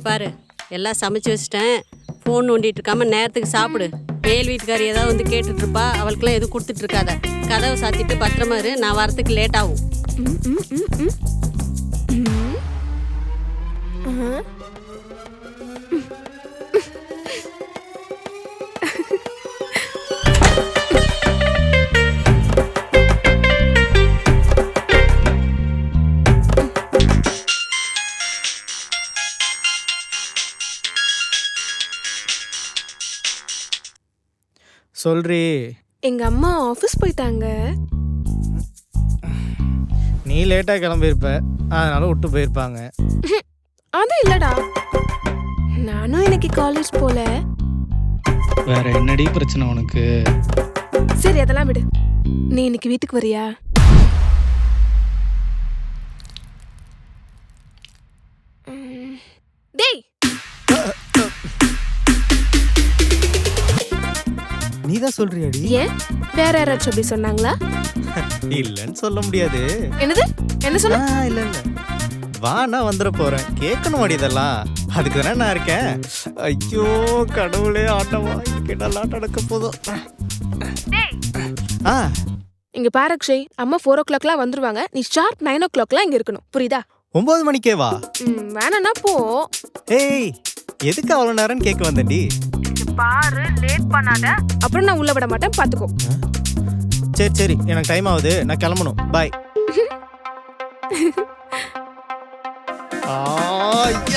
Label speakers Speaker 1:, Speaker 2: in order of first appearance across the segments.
Speaker 1: பாரு எல்லாம் சமைச்சு வச்சிட்டேன். ஃபோன் நோண்டிட்டு இருக்காம நேரத்துக்கு சாப்பிடு. மேல் வீட்டுக்காரி ஏதாவது வந்து கேட்டுட்டு இருப்பா, அவளுக்குலாம் எதுவும் கொடுத்துட்டு இருக்காத. கதவை சாத்திட்டு பத்திரமா இரு, நான் வரத்துக்கு லேட் ஆகும்.
Speaker 2: சொல்றி.
Speaker 3: எங்க அம்மா ஆஃபீஸ் போயிட்டாங்க.
Speaker 2: நீ லேட்டாக கிளம்பியிருப்ப, அதனால விட்டு போயிருப்பாங்க.
Speaker 3: அது இல்லடா, நானும் இன்னைக்கு காலேஜ் போல.
Speaker 2: வேற என்னடி பிரச்சனை உனக்கு?
Speaker 3: சரி அதெல்லாம் விடு, நீ இன்னைக்கு வீட்டுக்கு வரியா? டேய்,
Speaker 2: நீ தான் சொல்றியாடி?
Speaker 3: ஏன் வேற யாராச்சும் அப்படி சொன்னாங்களா?
Speaker 2: இல்லன்னு சொல்ல முடியாது.
Speaker 3: என்னது? என்ன சொன்ன?
Speaker 2: இல்ல இல்ல, வா நான் வந்துட போறேன். கேட்கணும் அடி இதெல்லாம், அதுக்கு தானே நான் இருக்கேன். ஐயோ கடவுளே, ஆட்டவா என்னெல்லாம் நடக்க போதும்.
Speaker 3: இங்க பாரு அக்ஷய், அம்மா 4 o'clockலாம் வந்துருவாங்க. நீ ஷார்ப் 9 o'clockலாம் இங்க இருக்கணும், புரியுதா?
Speaker 2: 9 மணிக்கே வா.
Speaker 3: வேணா போ.
Speaker 2: ஏய், எதுக்கு அவ்வளவு நேரம் கேட்க வந்தேன்டி?
Speaker 3: பாரு லேட் பண்ணாத, அப்புறம் நான் உள்ள விட மாட்டேன், பாத்துக்கோ.
Speaker 2: சரி சரி, எனக்கு டைம் ஆகுது, நான் கிளம்பணும். பாய்.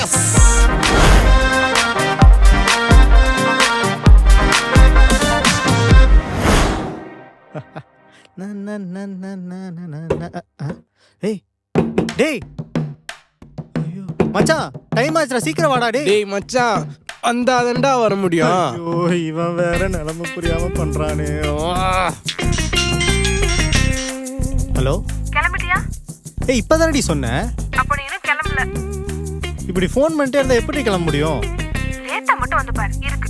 Speaker 2: எஸ். ஏய் டேய், ஐயோ மச்சான், டைம் ஆச்சுடா, சீக்கிரம் வாடா.
Speaker 4: டேய் மச்சான், வந்தாதண்டா வர முடியும்.
Speaker 2: ஐயோ இவன் வேற நிலைமை புரியாம பண்றானே. ஹலோ,
Speaker 3: கிளம்பிட்டியா?
Speaker 2: ஏய் இப்பதானடி சொன்னேன்.
Speaker 3: அப்ப நீ இன்னும் கிளம்பல.
Speaker 2: இப்படி ஃபோன் பண்ணிட்டே இருந்தா எப்படி கிளம்ப முடியும்?
Speaker 3: லேட்டா மட்டும் வந்து பாரு, இருக்கு.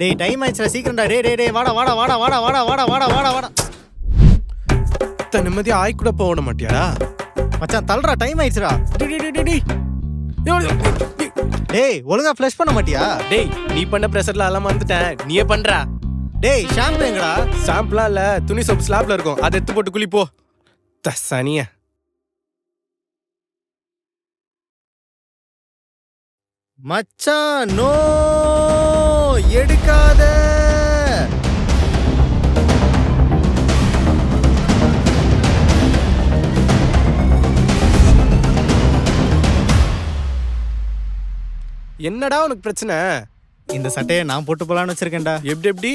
Speaker 2: டேய் டைம் ஆயிடுச்சுடா, சீக்கிரம்டா. டேய் டேய் டேய், வாடா வாடா வாடா வாடா வாடா வாடா வாடா வாடா வாடா.
Speaker 4: நிம்மதியா ஆய் கூட போக மாட்டியாடா?
Speaker 2: மச்சான் தள்ளுறா, டைம் ஆயிடுச்சுடா.
Speaker 4: டேய்
Speaker 2: டேய் ஒழுங்கா ஃப்ளஷ் பண்ண மாட்டியா?
Speaker 4: டேய், நீ பண்ண பிரஷர்ல எல்லாம் மறந்துட்டேன், நீயே பண்றா.
Speaker 2: டேய் ஷாம்பு எங்கடா?
Speaker 4: ஷாம்புலாம் இல்ல, துணி சோப்பு ஸ்லாப்ல இருக்கும், அதை எடுத்து போட்டு குளிப்போ. தசனிய
Speaker 2: மச்சான், நோ எடுக்காத.
Speaker 4: என்னடா உனக்கு பிரச்சனை?
Speaker 2: இந்த சட்டையை நான் போட்டு போலான்னு வச்சிருக்கேன்டா.
Speaker 4: எப்படி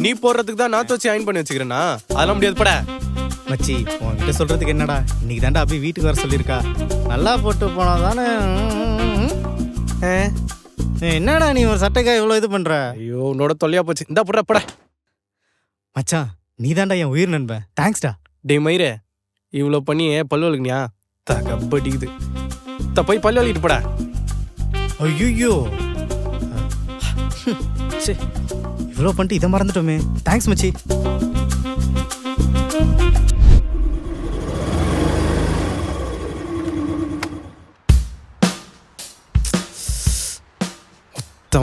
Speaker 4: நீ போடுறதுக்கு தான் நான் தோச்சி அயன் பண்ணி வச்சுக்கிறேன்னா, அதெல்லாம் முடியாது பட.
Speaker 2: மச்சி உன்கிட்ட சொல்றதுக்கு என்னடா, இன்னைக்கு தாண்டா அப்படி வீட்டுக்கு வர சொல்லியிருக்கா. நல்லா போட்டு போனா தானே. என்னடா நீ ஒரு சட்டைக்காய் இவ்வளவு இது பண்ற?
Speaker 4: ஐயோ உன்னோட தொல்லையா போச்சு. இந்த போடுற பட.
Speaker 2: மச்சான் நீ தாண்டா என் உயிர் நண்பன், தேங்க்ஸ்டா.
Speaker 4: டே மயிரே, இவ்வளோ பண்ணி பல்லு வலிக்கணியா? தகப்படிக்குது. போய் பல்லு வலிக்கிட்டு போட.
Speaker 2: ஐயோ இவ்வளோ பண்ணிட்டு இதை மறந்துட்டோமே. தேங்க்ஸ் மச்சி.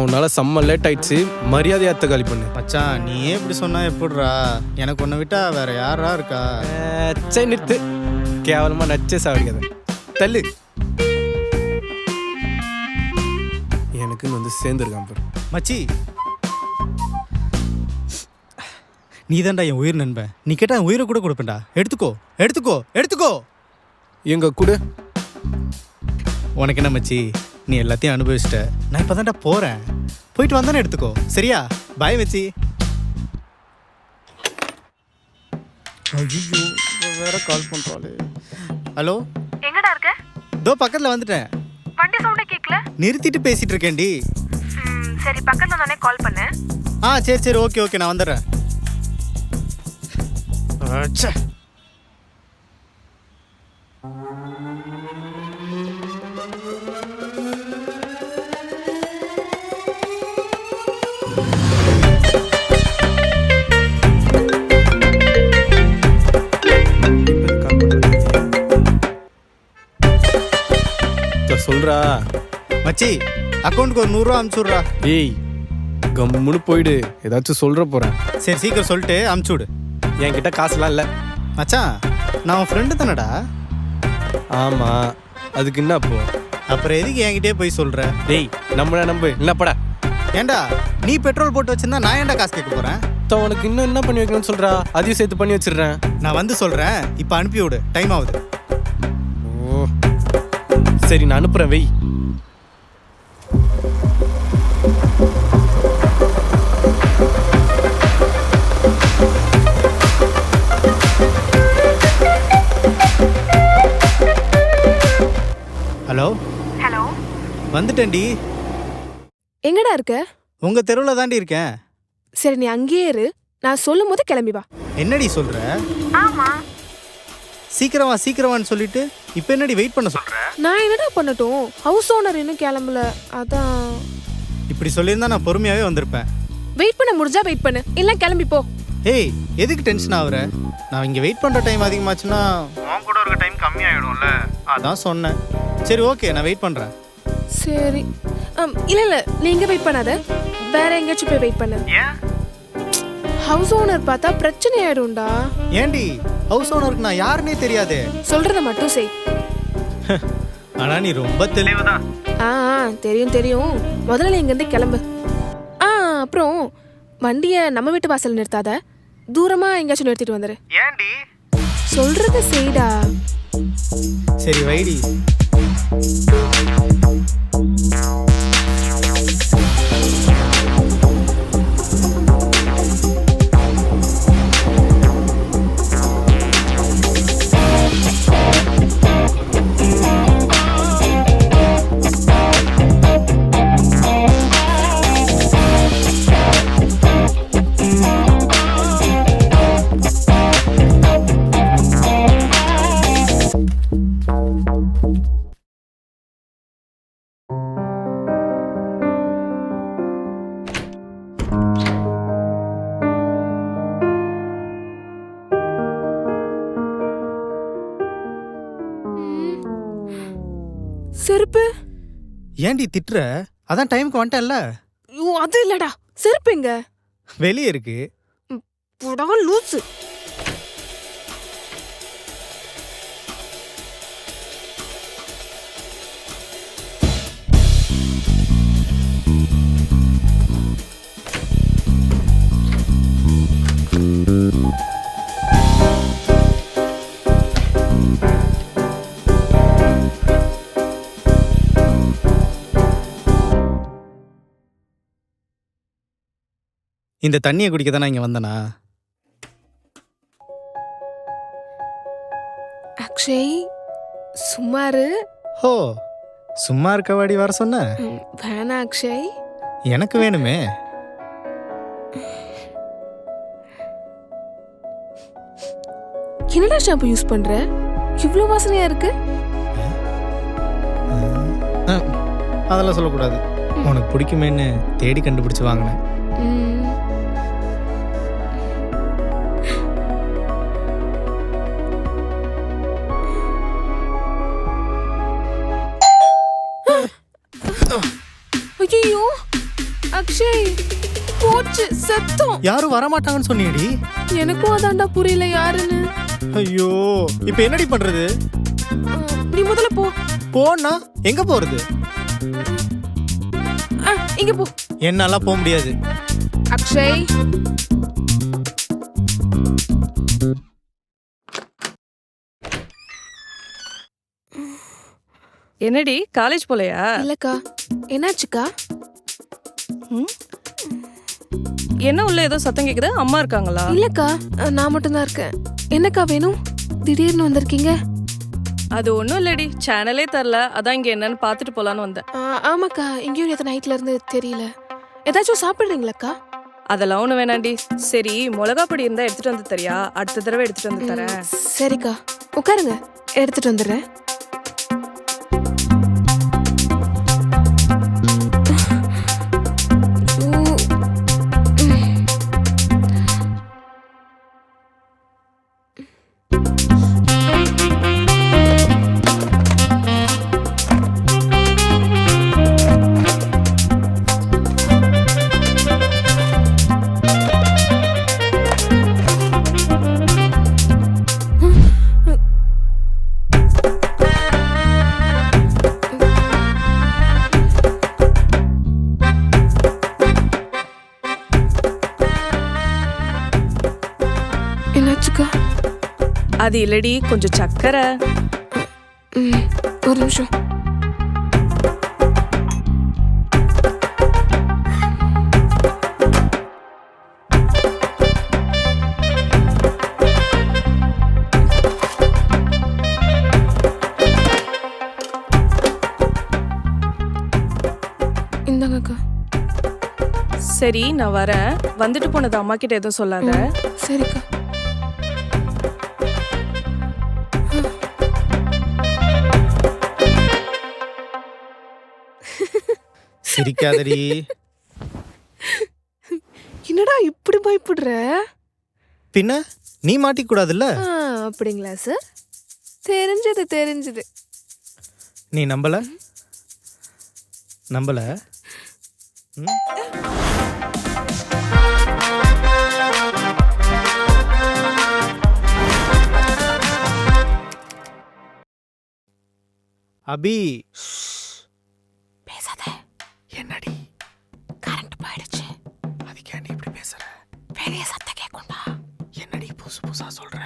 Speaker 4: உன்னால செம்ம லேட் ஆயிடுச்சு, மரியாதையா காலி பண்ணு.
Speaker 2: மச்சான் நீயே இப்படி சொன்னா எப்படிரா? எனக்கு ஒன்ன விட்டா வேற யாரா இருக்கா?
Speaker 4: சரி நிறுத்து, கேவலமா நச்சே சாவடிக்காத, தள்ளு. எனக்குன்னு வந்து சேர்ந்துருக்கான் பாரு.
Speaker 2: மச்சி நீ தாண்டா என் உயிர் நண்பன், நீ கேட்டா என் உயிரை கூட கொடுப்பேன்டா. எடுத்துக்கோ எடுத்துக்கோ எடுத்துக்கோ.
Speaker 4: எங்க கூட
Speaker 2: உனக்கு என்ன மச்சி, நீ எல்லாத்தையும் அனுபவிச்சிட்ட. நான் இப்போ தான்டா போகிறேன், போயிட்டு வந்தானே எடுத்துக்கோ, சரியா? பாய் மச்சி. ஐயோ வேற கால் பண்ணுறாளே. ஹலோ,
Speaker 3: எங்கடா இருக்க?
Speaker 2: இதோ பக்கத்தில் வந்துட்டேன்.
Speaker 3: வண்டி சவுண்டே கேட்கல.
Speaker 2: நிறுத்திட்டு பேசிட்டு இருக்கேன்டி.
Speaker 3: சரி பக்கத்துல வந்தோடனே கால் பண்ணு.
Speaker 2: சரி சரி, ஓகே ஓகே, நான் வந்துடுறேன்.
Speaker 4: சொல்றா.
Speaker 2: மச்சி அக்கௌண்ட்டுக்கு ஒரு 100 ரூபா அமுச்சுடுறா.
Speaker 4: ஏய் கம்முன்னு போயிடு, ஏதாச்சும் சொல்ற போறேன்.
Speaker 2: சரி சீக்கிரம் சொல்லிட்டு அமுச்சுடு.
Speaker 4: என்கிட்ட காசுலாம் இல்லை.
Speaker 2: மச்சான் நான் உன் ஃப்ரெண்டு தானடா.
Speaker 4: ஆமா, அதுக்கு என்ன அப்போ?
Speaker 2: அப்புறம் எதுக்கு என்கிட்டயே போய் சொல்ற?
Speaker 4: டேய் நம்மள நம்பு, என்னப்படா?
Speaker 2: ஏண்டா நீ பெட்ரோல் போட்டு வச்சிருந்தா நான் ஏன்டா காசு கேட்க போறேன்?
Speaker 4: உனக்கு இன்னும் என்ன பண்ணி வைக்கணும்னு சொல்றா, அதையும் சேர்த்து பண்ணி வச்சிடுறேன்.
Speaker 2: நான் வந்து சொல்றேன், இப்போ அனுப்பி விடு, டைம் ஆகுது.
Speaker 4: ஓ சரி, நான் அனுப்புறேன், வெய்.
Speaker 2: Hello
Speaker 3: hello,
Speaker 2: வந்துட்டேன்டி.
Speaker 3: எங்கடா இருக்க?
Speaker 2: உங்க தெருவில் தாண்டி இருக்கேன்.
Speaker 3: சரி நீ அங்கேயே இரு, நான் சொல்லும் போது கிளம்பி வா.
Speaker 2: என்னடி சொல்ற?
Speaker 3: ஆமா,
Speaker 2: சீக்கிரமா சீக்கிரமான்னு சொல்லிட்டு இப்போ என்னடி வெயிட் பண்ண சொல்ற?
Speaker 3: நான் என்னடா பண்ணட்டும், ஹவுஸ் ஓனர் இன்னும் கிளம்பல, அதான்.
Speaker 2: இப்படி சொல்லியிருந்தா நான் பொறுமையாவே வந்திருப்பேன்.
Speaker 3: வெயிட் பண்ண முடிஞ்சா வெயிட் பண்ணு, இல்ல கிளம்பி போ.
Speaker 2: ஏய் எதுக்கு டென்ஷன் ஆகுற? நான் இங்கே வெயிட் பண்ணுற டைம் அதிகமாச்சுன்னா உன் கூட இருக்க டைம் கம்மியாயிடும்ல, அதான் சொன்னேன். சரி ஓகே, நான் வெயிட் பண்ணுறேன்.
Speaker 3: சரி, இல்ல இல்ல நீ இங்க வெயிட் பண்ணாத, வேற எங்கேயாச்சும் போய் வெயிட் பண்ணு.
Speaker 2: ஏன்?
Speaker 3: ஹவுஸ் ஓனர் பார்த்தா பிரச்சனை ஆயிடும்டா.
Speaker 2: ஏண்டி ஹவுஸ் ஓனருக்கு நான் யாருன்னே தெரியாதே.
Speaker 3: சொல்றத மட்டும் செய்.
Speaker 2: ஆனா நீ ரொம்ப தெளிவுதான்.
Speaker 3: தெரியும் தெரியும், முதல்ல இங்க இருந்து கிளம்பு. அப்புறம் வண்டிய நம்ம வீட்டு வாசல் நிறுத்தாத, தூரமா எங்கேயாச்சும் நிறுத்திட்டு வந்துரு.
Speaker 2: ஏண்டி?
Speaker 3: சொல்றத செய்டா.
Speaker 2: சரி வைடி.
Speaker 3: செருப்பு
Speaker 2: ஏண்டி திட்டுற? அதான் டைமுக்கு வந்துட்டேன்ல.
Speaker 3: அது இல்லடா, செருப்பு எங்க?
Speaker 2: வெளியே இருக்கு.
Speaker 3: போடா லூசு.
Speaker 2: இந்த தண்ணியை குடிக்க தான் நான் இங்கே வந்தேனா?
Speaker 3: அக்ஷய் சும்மாரு.
Speaker 2: ஹோ, சும்மா இருக்கவாடி வர சொன்ன?
Speaker 3: வேணா அக்ஷய்.
Speaker 2: எனக்கு வேணுமே.
Speaker 3: என்னடா ஷாம்பு யூஸ் பண்ற? இவ்ளோ வாசனையா இருக்கு.
Speaker 2: அதெல்லாம் சொல்லக்கூடாது. உனக்கு பிடிக்குமேன்னு தேடி கண்டுபிடிச்சு வாங்கினேன்.
Speaker 3: ஐயோ அக்ஷய், போச்சு செத்தோம்.
Speaker 2: யாரும் வரமாட்டாங்கன்னு சொன்னியடி.
Speaker 3: எனக்கும் அதான்டா புரியல யாருன்னு.
Speaker 2: ஐயோ இப்போ என்னடி பண்றது?
Speaker 3: நீ முதல்ல போ.
Speaker 2: போனா எங்க போறது?
Speaker 3: இங்க போ.
Speaker 2: என்னால போக முடியாது.
Speaker 3: அக்ஷய்
Speaker 5: என்னடி காலேஜ் போலையா?
Speaker 3: இல்லக்கா. என்னாச்சுக்கா?
Speaker 5: என்ன உள்ள ஏதோ சத்தம் கேக்குது, அம்மா இருக்காங்களா?
Speaker 3: இல்லக்கா, நான் மட்டும்தான் இருக்கேன். என்னக்கா வேணும்? திடீர்னு வந்திருக்கீங்க.
Speaker 5: அது ஒண்ணும் இல்லடி, சேனலே தரல, அதான் இங்க என்னன்னு பாத்துட்டு போலான்னு வந்தேன்.
Speaker 3: ஆமாக்கா, இங்கேயும் நேற்று நைட்ல இருந்து தெரியல. ஏதாச்சும் சாப்பிடுறீங்களாக்கா?
Speaker 5: அதெல்லாம் ஒண்ணு வேணாண்டி. சரி மிளகா பொடி இருந்தா எடுத்துட்டு வந்து தரியா? அடுத்த தடவை எடுத்துட்டு வந்து தரேன்.
Speaker 3: சரிக்கா, உட்காருங்க, எடுத்துட்டு வந்துடுறேன்.
Speaker 5: அது இல்லடி கொஞ்சம் சக்கரை.
Speaker 3: ஒரு நிமிஷம். இந்தாங்கக்கா.
Speaker 5: சரி நான் வரேன். வந்துட்டு போனது அம்மா கிட்ட எதுவும் சொல்லாத.
Speaker 3: சரிக்கா.
Speaker 2: சிரிக்காதடி.
Speaker 3: என்னடா இப்படி பயப்படுற?
Speaker 2: பின்ன நீ மாட்டிக்க கூடாதுல்ல.
Speaker 3: அப்படிங்களா சார்? தெரிஞ்சது.
Speaker 2: நீ நம்பல ம்? அபி
Speaker 3: பேசாத.
Speaker 2: என்னடி
Speaker 3: கரண்ட் போயிடுச்சு.
Speaker 2: அதுக்கேண்டி இப்படி பேசுற?
Speaker 3: வெளியே சத்தம் கேட்கும்டா.
Speaker 2: என்னடி புதுசா சொல்ற?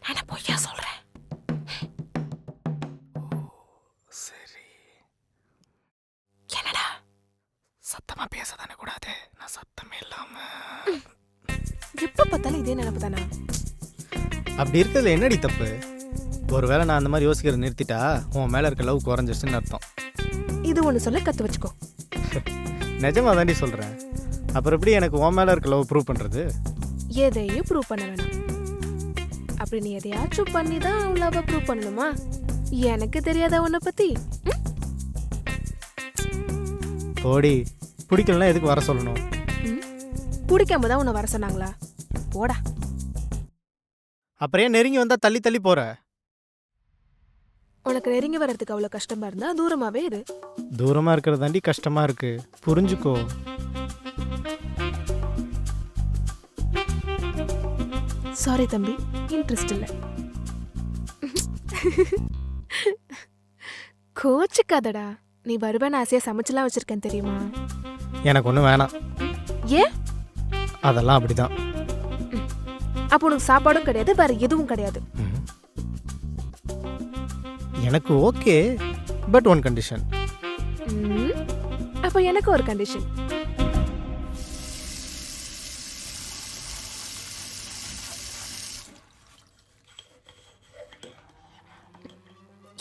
Speaker 3: நான் பொய்யா சொல்றேன்.
Speaker 2: சரி,
Speaker 3: என்னடா?
Speaker 2: சத்தமா பேசதானே கூடாது. நான் சத்தமே இல்லாம
Speaker 3: எப்ப பார்த்தாலும் இதே நினைப்பு தானா?
Speaker 2: அப்படி இருக்கிறதுல என்னடி தப்பு? ஒருவேளை நான் அந்த மாதிரி யோசிக்கிறத நிறுத்திட்டா உன் மேல இருக்க லவ் குறைஞ்சிருச்சுன்னு அர்த்தம்.
Speaker 3: இது ஒன்று சொல்ல கற்று வச்சுக்கோ.
Speaker 2: நிஜமா தாண்டி சொல்றேன். அப்புறம் எப்படி எனக்கு உன் மேல இருக்க லவ் ப்ரூவ் பண்றது?
Speaker 3: எதையும் ப்ரூவ் பண்ண வேணாம். அப்படி நீ எதையாச்சும் பண்ணி தான் லவ் ப்ரூவ் பண்ணணுமா? எனக்கு தெரியாதா உன்னை பத்தி?
Speaker 2: ஓடி பிடிக்கலன்னா எதுக்கு வர சொல்லணும்?
Speaker 3: பிடிக்காம தான் உன்னை வர சொன்னாங்களா? போடா.
Speaker 2: அப்புறம் ஏன் நெருங்கி வந்தா தள்ளி தள்ளி போற?
Speaker 3: உனக்கு நெருங்கி வர்றதுக்கு அவ்வளோ கஷ்டமா இருந்தா தூரமாவே இரு.
Speaker 2: தூரமா இருக்கிறது தாண்டி கஷ்டமா இருக்கு, புரிஞ்சுக்கோ.
Speaker 3: சாரி தம்பி, இன்ட்ரெஸ்ட் இல்லை. கோச்சுக்காதடா. நீ வருவேன்னு ஆசையா சமைச்செல்லாம் வச்சிருக்கேன் தெரியுமா?
Speaker 2: எனக்கு ஒன்றும் வேணாம்.
Speaker 3: ஏன்?
Speaker 2: அதெல்லாம் அப்படிதான்.
Speaker 3: அப்போ உனக்கு சாப்பாடும் கிடையாது, வேற எதுவும் கிடையாது.
Speaker 2: எனக்கு ஓகே, பட் ஒன் கண்டிஷன்.
Speaker 3: அப்போ எனக்கு ஒரு கண்டிஷன்.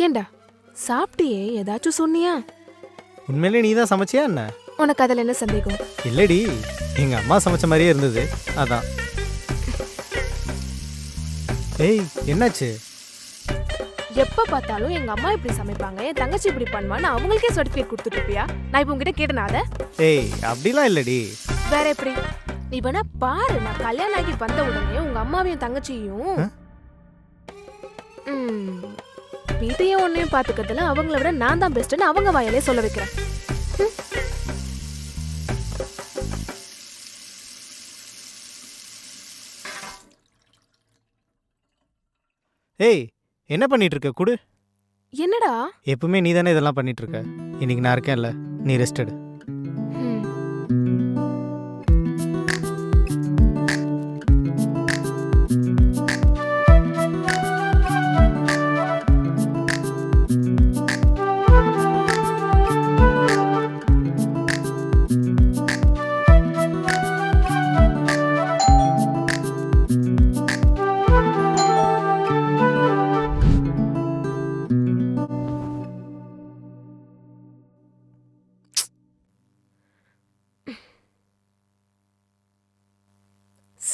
Speaker 3: ஏண்டா சாப்பிட்டியே, ஏதாச்சும் சொன்னியா?
Speaker 2: உண்மையிலே நீ தான் சமைச்சியா என்ன?
Speaker 3: உனக்கு அதில் என்ன சந்தேகம்?
Speaker 2: இல்லடி, எங்க அம்மா சமைச்ச மாதிரியே இருந்தது, அதான். ஏய் என்னாச்சு?
Speaker 3: எப்ப பார்த்தாலும் எங்க அம்மா இப்படி சமைப்பாங்க, என் தங்கச்சி இப்படி பண்ணுவான்னு அவங்களுக்கே சர்டிஃபிகேட் கொடுத்துட்டு இருப்பியா? நான் இப்போ உங்ககிட்ட கேட்டேனா அதை?
Speaker 2: ஏய் அப்படிலாம் இல்லடி.
Speaker 3: வேற எப்படி? நீ வேணா பாரு, நான் கல்யாணம் ஆகி வந்த உடனே உங்க அம்மாவையும் தங்கச்சியும் வீட்டையும் ஒன்னையும் பாத்துக்கிறதுல அவங்கள விட நான் தான் பெஸ்ட்னு அவங்க வாயாலே சொல்ல வைக்கிறேன்.
Speaker 2: ஏய் என்ன பண்ணிட்டு இருக்க? குடு.
Speaker 3: என்னடா?
Speaker 2: எப்பவுமே நீ தானே இதெல்லாம் பண்ணிட்டு இருக்க. இன்னைக்கு நான் இருக்கேன்ல, நீ ரெஸ்ட் எடு.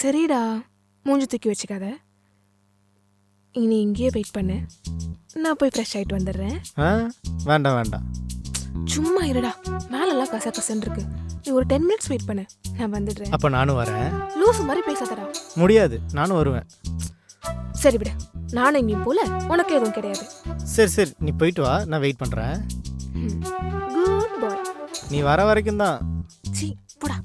Speaker 3: சரிடா, மூஞ்சி தூக்கி வச்சுக்காத. இனி இங்கேயே வெயிட் பண்ணு, நான் போய் ஃப்ரெஷ் ஆயிட்டு வந்துடுறேன்.
Speaker 2: வேண்டாம் வேண்டாம்,
Speaker 3: சும்மா இருடா. மேலெல்லாம் கசகசன்னு இருக்கு. நீ ஒரு 10 மினிட்ஸ் வெயிட் பண்ணு, நான் வந்துடுறேன்.
Speaker 2: அப்ப நானும் வரேன்.
Speaker 3: லூசு மாதிரி பேசாதடா.
Speaker 2: முடியாது, நானும் வருவேன்.
Speaker 3: சரி விடு, நானும் எங்கேயும் போல, உனக்கு எதுவும் கிடையாது.
Speaker 2: சரி சரி, நீ போயிட்டு வா, நான் வெயிட் பண்றேன்.
Speaker 3: குட் பாய்.
Speaker 2: நீ வர வரைக்கும் தான்.
Speaker 3: சீ போடா.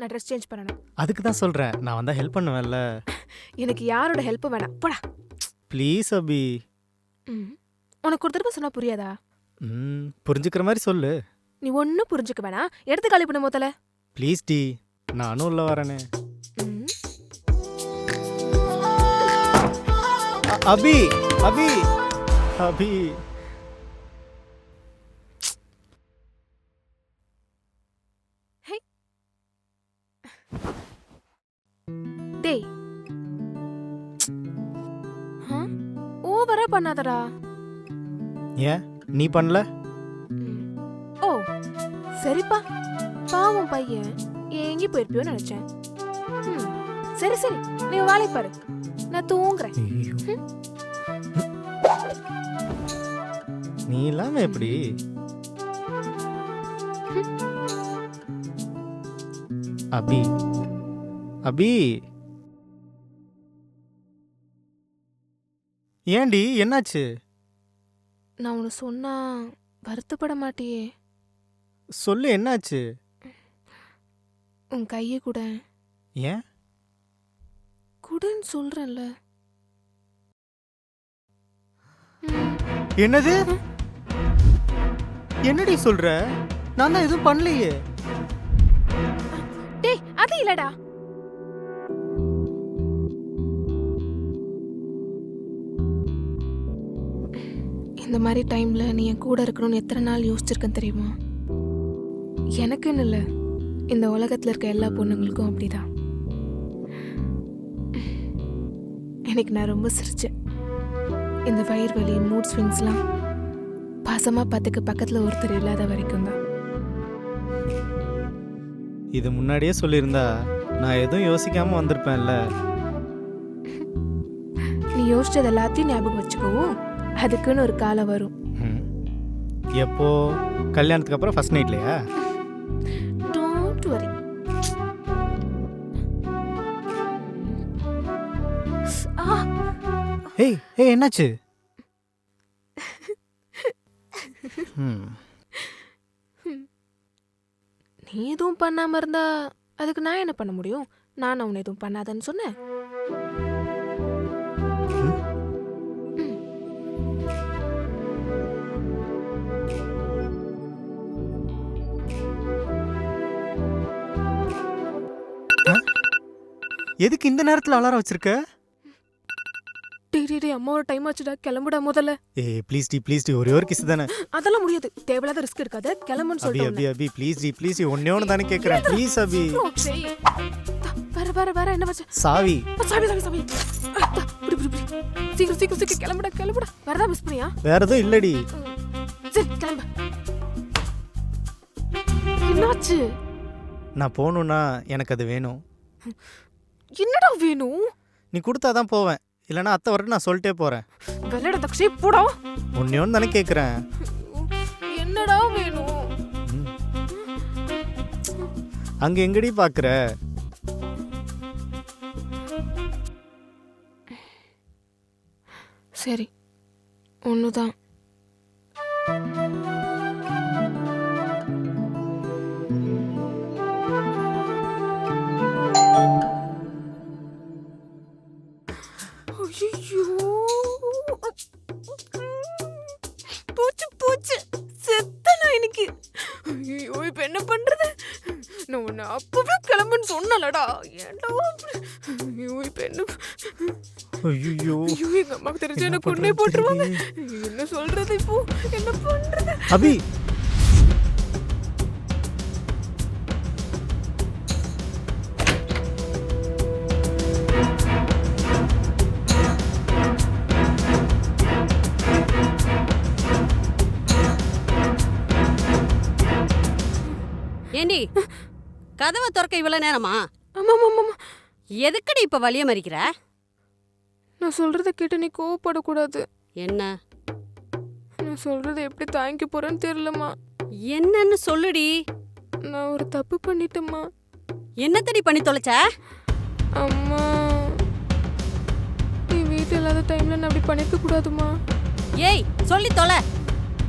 Speaker 3: நான் ட்ரெஸ் சேஞ்ச் பண்ணணும்.
Speaker 2: அதுக்கு தான் சொல்கிறேன், நான் வந்தால் ஹெல்ப் பண்ணுவேன்ல.
Speaker 3: எனக்கு யாரோட ஹெல்ப்பும் வேணாம், போடா.
Speaker 2: ப்ளீஸ் அபி.
Speaker 3: ம். உனக்கு ஒரு தடவை சொன்னா புரியாதா?
Speaker 2: புரிஞ்சுக்கிற மாதிரி சொல்லு.
Speaker 3: நீ ஒன்றும் புரிஞ்சுக்க வேணாம், எடுத்து காலி பண்ண முதல்ல.
Speaker 2: ப்ளீஸ் டி, நானும் உள்ள வரேனே.
Speaker 3: ம்.
Speaker 2: அபி அபி அபி.
Speaker 3: டேய், ஓவரா பண்ணாதடா.
Speaker 2: ஏன் நீ பண்ணல?
Speaker 3: ஓ சரிப்பா, பாவம் பையன் எங்கி போயிருப்பியோன்னு நினைச்சேன். சரி சரி, நீ வேலை பாரு, நான் தூங்குறேன்.
Speaker 2: நீ இல்லாம எப்படி? அபி அபி, ஏண்டி என்னாச்சு?
Speaker 3: நான் உனக்கு சொன்னா வருத்தப்பட மாட்டியே?
Speaker 2: சொல்லு, என்னாச்சு?
Speaker 3: உன் கையை கூட
Speaker 2: ஏன்?
Speaker 3: குடுன்னு சொல்றேன்ல.
Speaker 2: என்னது? என்னடி சொல்ற? நான் தான் எதுவும் பண்ணலையே.
Speaker 3: டேய், அது இல்லடா. இந்த மாதிரி டைம்ல நீ என் கூட இருக்கணும்னு எத்தனை நாள் யோசிச்சிருக்கேன் தெரியுமா? எனக்குன்னு இல்லை, இந்த உலகத்துல இருக்க எல்லா பொண்ணுங்களுக்கும் அப்படிதான். எனக்கு நான் ரொம்ப சிரிச்சேன். இந்த வயிறு வலி, மூட் ஸ்விங்ஸ்லாம் பாசமா பார்த்துக்க பக்கத்துல ஒருத்தர் இல்லாத வரைக்கும் தான்.
Speaker 2: இது முன்னாடியே சொல்லியிருந்தா நான் எதுவும் யோசிக்காம வந்திருப்பேன்ல.
Speaker 3: நீ யோசிச்சது எல்லாத்தையும் ஞாபகம் வச்சுக்கவும், அதுக்குன்னு ஒரு காலம் வரும்.
Speaker 2: எப்போ? கல்யாணத்துக்கு அப்புறம் ஃபர்ஸ்ட் நைட்லையா?
Speaker 3: Don't worry.
Speaker 2: ஏய் ஏய், என்னாச்சு?
Speaker 3: நீ எதுவும் பண்ணாம இருந்தா அதுக்கு நான் என்ன பண்ண முடியும்? நான் அவனை எதுவும் பண்ணாதன்னு சொன்னேன்.
Speaker 2: எதுக்கு இந்த நேரத்துல அலாரம் வச்சிருக்க?
Speaker 3: டேய் அம்மாவோட டைம் ஆச்சுடா, கிளம்புடா முதல்ல.
Speaker 2: ஏய் ப்ளீஸ் டி, ஒரே ஒரு கிஸ் தானே.
Speaker 3: அதெல்லாம் முடியாது, தேவையில்லாத ரிஸ்க் எடுக்காத, கிளம்புன்னு
Speaker 2: அபி
Speaker 3: சொல்லிட்டேன்.
Speaker 2: அபி ப்ளீஸ் டி, ஒன்னே ஒன்று தானே கேட்குறேன். ப்ளீஸ் அபி.
Speaker 3: வேற என்ன வச்சு?
Speaker 2: சாவி.
Speaker 3: சாவி. சீக்கிரம் கிளம்புடா. வேற ஏதாவது மிஸ் பண்ணியா?
Speaker 2: வேற எதுவும் இல்லடி.
Speaker 3: சரி கிளம்பு. என்னாச்சு?
Speaker 2: நான் போகணுன்னா எனக்கு அது வேணும்.
Speaker 3: என்னடா வேணும்?
Speaker 2: நீ கொடுத்தாதான் போவேன், இல்லைன்னா அத்தை வரட்டு நான் சொல்லிட்டே போறேன்.
Speaker 3: வெள்ளட தக்ஷே போடா.
Speaker 2: ஒன்னே ஒன்று தானே கேட்குறேன்.
Speaker 3: என்னடா வேணும்?
Speaker 2: அங்க எங்கடி பாக்குற?
Speaker 3: சரி, ஒண்ணுதான். போச்சு செத்தனா இன்னைக்கு. ஐயோ, இப்ப என்ன பண்றது? நான் உன்னை அப்பவே கிளம்புன்னு சொன்னலடா, ஏன்டா? ஐயோ, இப்ப என்ன?
Speaker 2: ஐயோ,
Speaker 3: எங்க அம்மாக்கு தெரிஞ்சு என்ன கொன்னே போட்டுருவாங்க. என்ன சொல்றது இப்போ? என்ன பண்றது?
Speaker 2: அபி
Speaker 1: ஏண்டி கதவை திறக்க இவ்வளவு நேரமா?
Speaker 3: ஆமா.
Speaker 1: எதுக்கடி இப்ப வலிய மறிக்கிற?
Speaker 3: நான் சொல்றத கேட்டு நீ கோவப்படக்கூடாது.
Speaker 1: என்ன?
Speaker 3: நான் சொல்றத எப்படி தாங்கிக்க போறேன்னு தெரியலம்மா.
Speaker 1: என்னன்னு சொல்லுடி.
Speaker 3: நான் ஒரு தப்பு பண்ணிட்டேம்மா.
Speaker 1: என்னத்தடி பண்ணி தொலைச்ச?
Speaker 3: அம்மா, நீ வீட்டு இல்லாத டைம்ல நான் அப்படி பண்ணிக்க கூடாதுமா.
Speaker 1: ஏய் சொல்லி தொலை.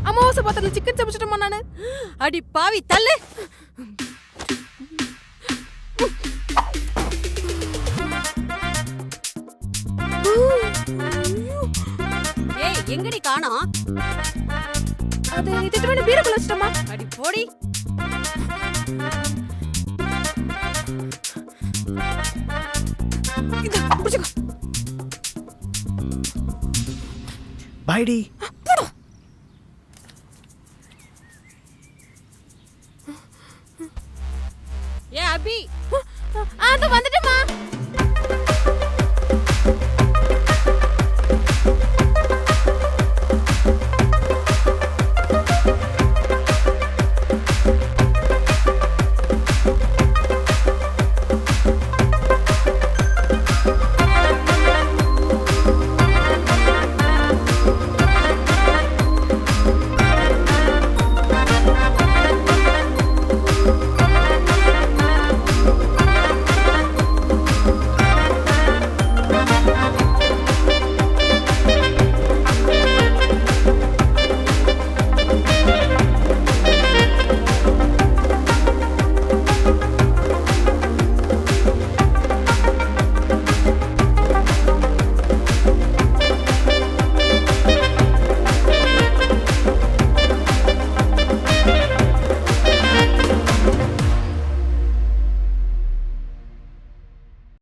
Speaker 3: அமாவாசை பாத்திரத்துல சிக்கன் சமைச்சிட்டேம்மா நானு.
Speaker 1: அடி பாவி, தள்ளு. எங்கடி காணோம்?
Speaker 3: அது இதுட்டு வேணும் பீரக்குள்ள வச்சிட்டமா.
Speaker 1: அடி போடி.
Speaker 3: இது புடிச்சுக்கோ.
Speaker 2: பாய்டி